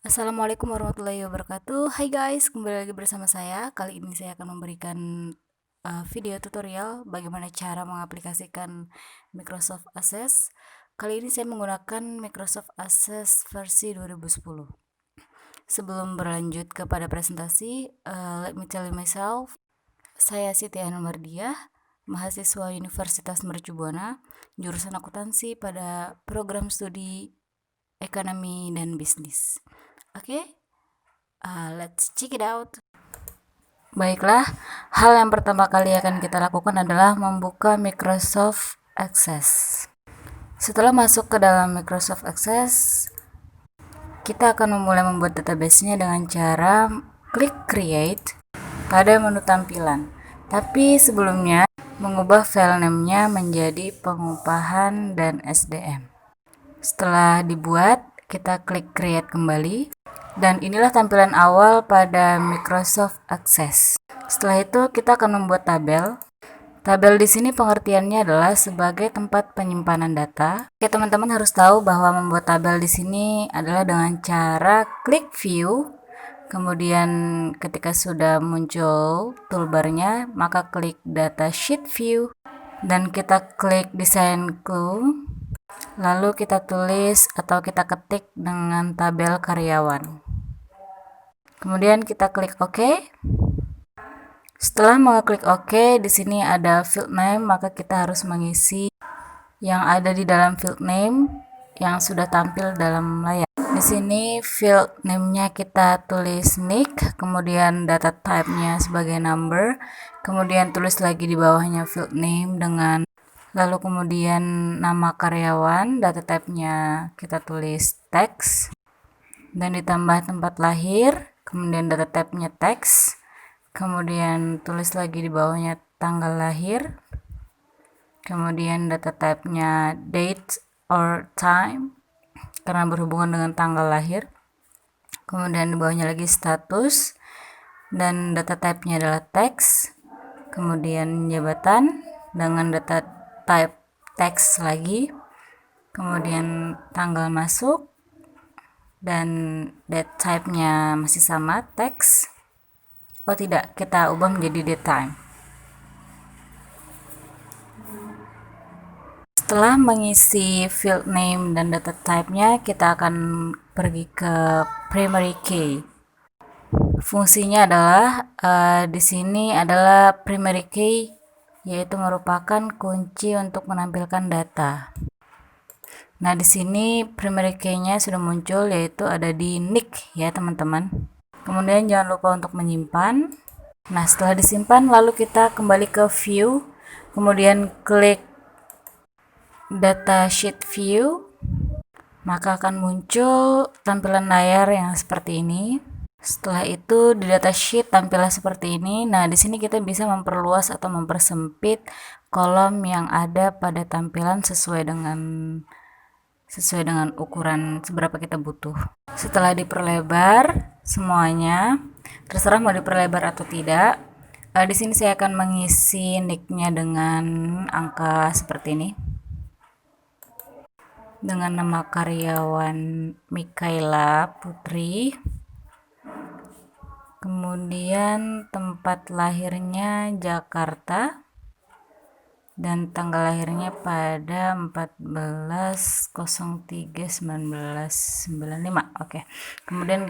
Assalamualaikum warahmatullahi wabarakatuh. Hai guys, kembali lagi bersama saya. Kali ini saya akan memberikan video tutorial bagaimana cara mengaplikasikan Microsoft Access. Kali ini saya menggunakan Microsoft Access versi 2010. Sebelum berlanjut kepada presentasi, let me tell you myself. Saya Siti Anumardiah, mahasiswa Universitas Mercu Buana, jurusan akuntansi pada program studi ekonomi dan bisnis. Oke, let's check it out. Baiklah, hal yang pertama kali akan kita lakukan adalah membuka Microsoft Access. Setelah masuk ke dalam Microsoft Access, kita akan memulai membuat database-nya dengan cara klik Create pada menu tampilan. Tapi sebelumnya, mengubah file name-nya menjadi pengupahan dan SDM. Setelah dibuat, kita klik Create kembali. Dan inilah tampilan awal pada Microsoft Access. Setelah itu kita akan membuat tabel. Tabel di sini pengertiannya adalah sebagai tempat penyimpanan data. Oke, teman-teman harus tahu bahwa membuat tabel di sini adalah dengan cara klik View. Kemudian ketika sudah muncul toolbarnya, maka klik Data Sheet View dan kita klik Design Clue. Lalu kita tulis atau kita ketik dengan tabel karyawan. Kemudian kita klik OK. Setelah mengeklik OK, di sini ada field name, maka kita harus mengisi yang ada di dalam field name yang sudah tampil dalam layar. Di sini field name-nya kita tulis nick, kemudian data type-nya sebagai number, kemudian tulis lagi di bawahnya field name dengan lalu kemudian nama karyawan, data type-nya kita tulis text, dan ditambah tempat lahir, kemudian data type-nya text, kemudian tulis lagi di bawahnya tanggal lahir, kemudian data type-nya date or time, karena berhubungan dengan tanggal lahir, kemudian di bawahnya lagi status, dan data type-nya adalah text, kemudian jabatan dengan data type text lagi, kemudian tanggal masuk, dan date type-nya masih sama, text. Oh tidak, kita ubah menjadi date time. Setelah mengisi field name dan data type-nya, kita akan pergi ke primary key. Fungsinya adalah di sini adalah primary key, yaitu merupakan kunci untuk menampilkan data. Nah, di sini primary key-nya sudah muncul, yaitu ada di nick ya, teman-teman. Kemudian jangan lupa untuk menyimpan. Nah, setelah disimpan, lalu kita kembali ke view, kemudian klik data sheet view, maka akan muncul tampilan layar yang seperti ini. Setelah itu di data sheet tampillah seperti ini. Nah, di sini kita bisa memperluas atau mempersempit kolom yang ada pada tampilan sesuai dengan ukuran seberapa kita butuh. Setelah diperlebar semuanya, terserah mau diperlebar atau tidak. Di sini saya akan mengisi nick-nya dengan angka seperti ini. Dengan nama karyawan Mikaela Putri. Kemudian tempat lahirnya Jakarta dan tanggal lahirnya pada 14/03/1995. Oke. Kemudian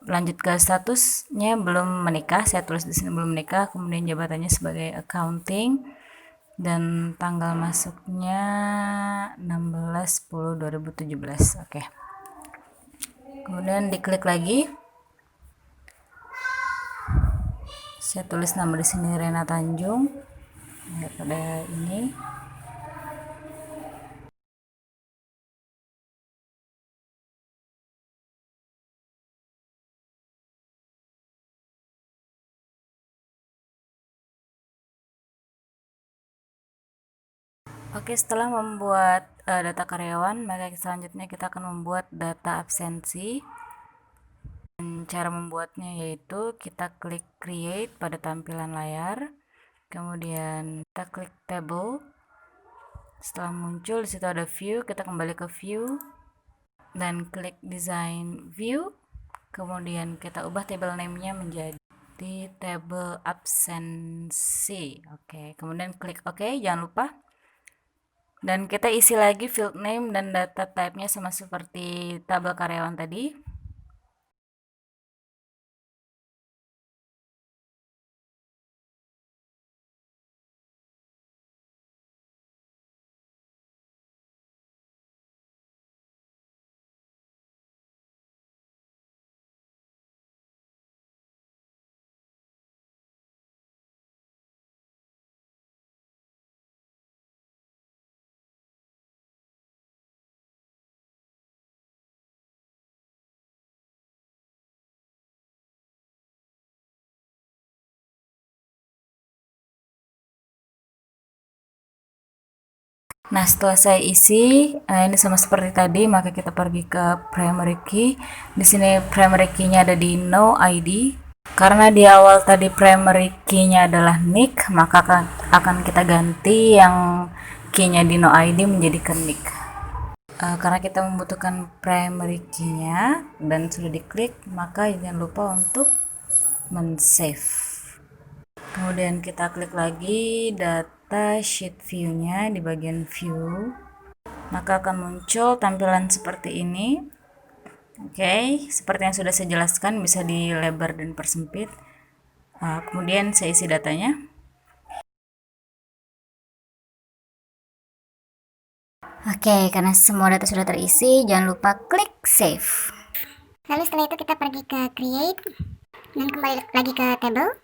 lanjut ke statusnya belum menikah. Saya tulis di sini belum menikah. Kemudian jabatannya sebagai accounting dan tanggal masuknya 16/10/2017. Oke. Kemudian diklik lagi. Saya tulis nama di sini Rena Tanjung. Pada ini. Oke, setelah membuat data karyawan, maka selanjutnya kita akan membuat data absensi. Dan cara membuatnya yaitu kita klik create pada tampilan layar, kemudian kita klik table. Setelah muncul di situ ada view, kita kembali ke view. dan klik design view, kemudian kita ubah table name-nya menjadi table absensi. Oke, kemudian klik OK, jangan lupa. Dan kita isi lagi field name dan data type-nya sama seperti tabel karyawan tadi. Nah, setelah saya isi, ini sama seperti tadi, maka kita pergi ke primary key. Di sini primary key-nya ada di no ID. Karena di awal tadi primary key-nya adalah nick, maka akan kita ganti yang key-nya di no ID menjadi ke nick. Karena kita membutuhkan primary key-nya dan sudah diklik, maka jangan lupa untuk men-save. Kemudian kita klik lagi data sheet view-nya di bagian view, maka akan muncul tampilan seperti ini. Oke, seperti yang sudah saya jelaskan, bisa dilebar dan persempit. Kemudian saya isi datanya. Oke, karena semua data sudah terisi, jangan lupa klik save. Lalu setelah itu kita pergi ke create dan kembali lagi ke table.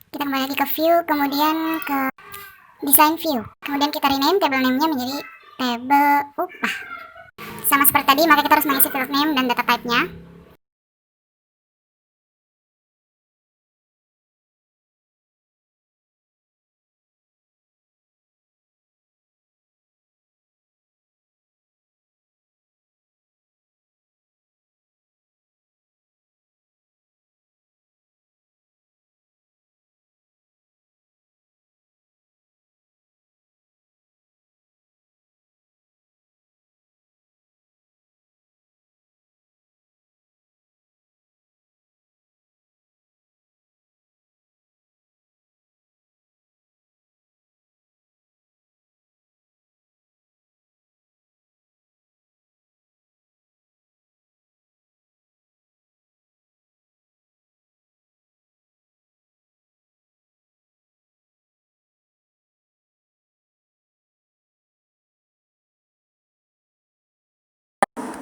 Kita kembali lagi ke view, kemudian ke design view. Kemudian kita rename table name-nya menjadi table upah. Sama seperti tadi, maka kita harus mengisi field name dan data type-nya.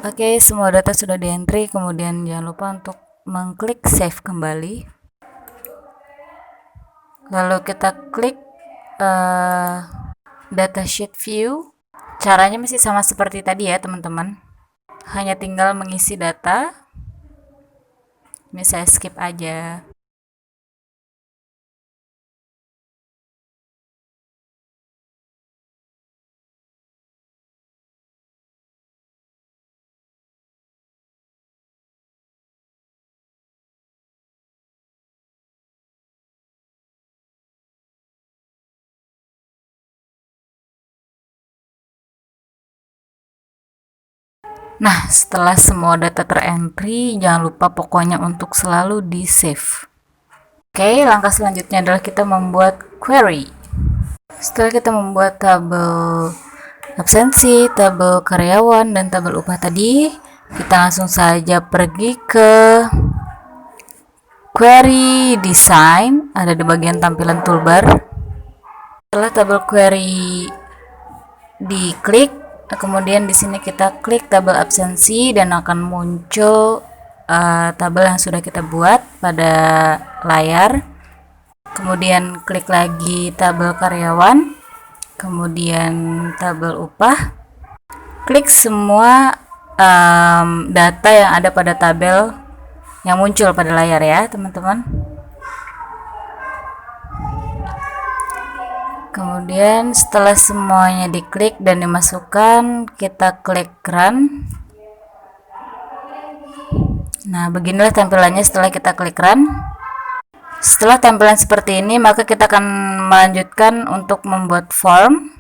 Oke, semua data sudah di-entry, kemudian jangan lupa untuk mengklik save kembali. Lalu kita klik datasheet view. Caranya masih sama seperti tadi ya, teman-teman. Hanya tinggal mengisi data. Ini saya skip aja. Nah, setelah semua data terentry, jangan lupa pokoknya untuk selalu di save. Oke, langkah selanjutnya adalah kita membuat query. Setelah kita membuat tabel absensi, tabel karyawan, dan tabel upah tadi, kita langsung saja pergi ke query design, ada di bagian tampilan toolbar. Setelah tabel query diklik, kemudian di sini kita klik tabel absensi dan akan muncul tabel yang sudah kita buat pada layar. Kemudian klik lagi tabel karyawan, kemudian tabel upah. Klik semua data yang ada pada tabel yang muncul pada layar ya, teman-teman. Kemudian setelah semuanya diklik dan dimasukkan, kita klik run. Nah, beginilah tampilannya setelah kita klik run. Setelah tampilan seperti ini, maka kita akan melanjutkan untuk membuat form.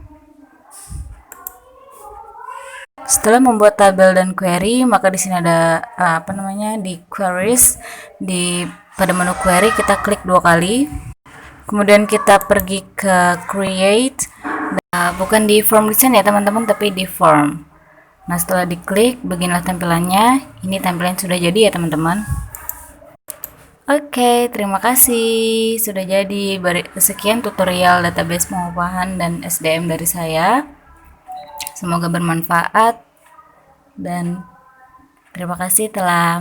Setelah membuat tabel dan query, maka di sini ada di queries, pada menu query kita klik 2 kali. Kemudian kita pergi ke create, bukan di form design ya teman-teman, tapi di form. Nah, setelah diklik, beginilah tampilannya. Ini tampilan sudah jadi ya teman-teman. Oke, terima kasih sudah jadi. Sekian tutorial database pengupahan dan SDM dari saya. Semoga bermanfaat dan terima kasih telah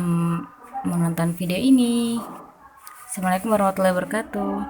menonton video ini. Assalamualaikum warahmatullahi wabarakatuh.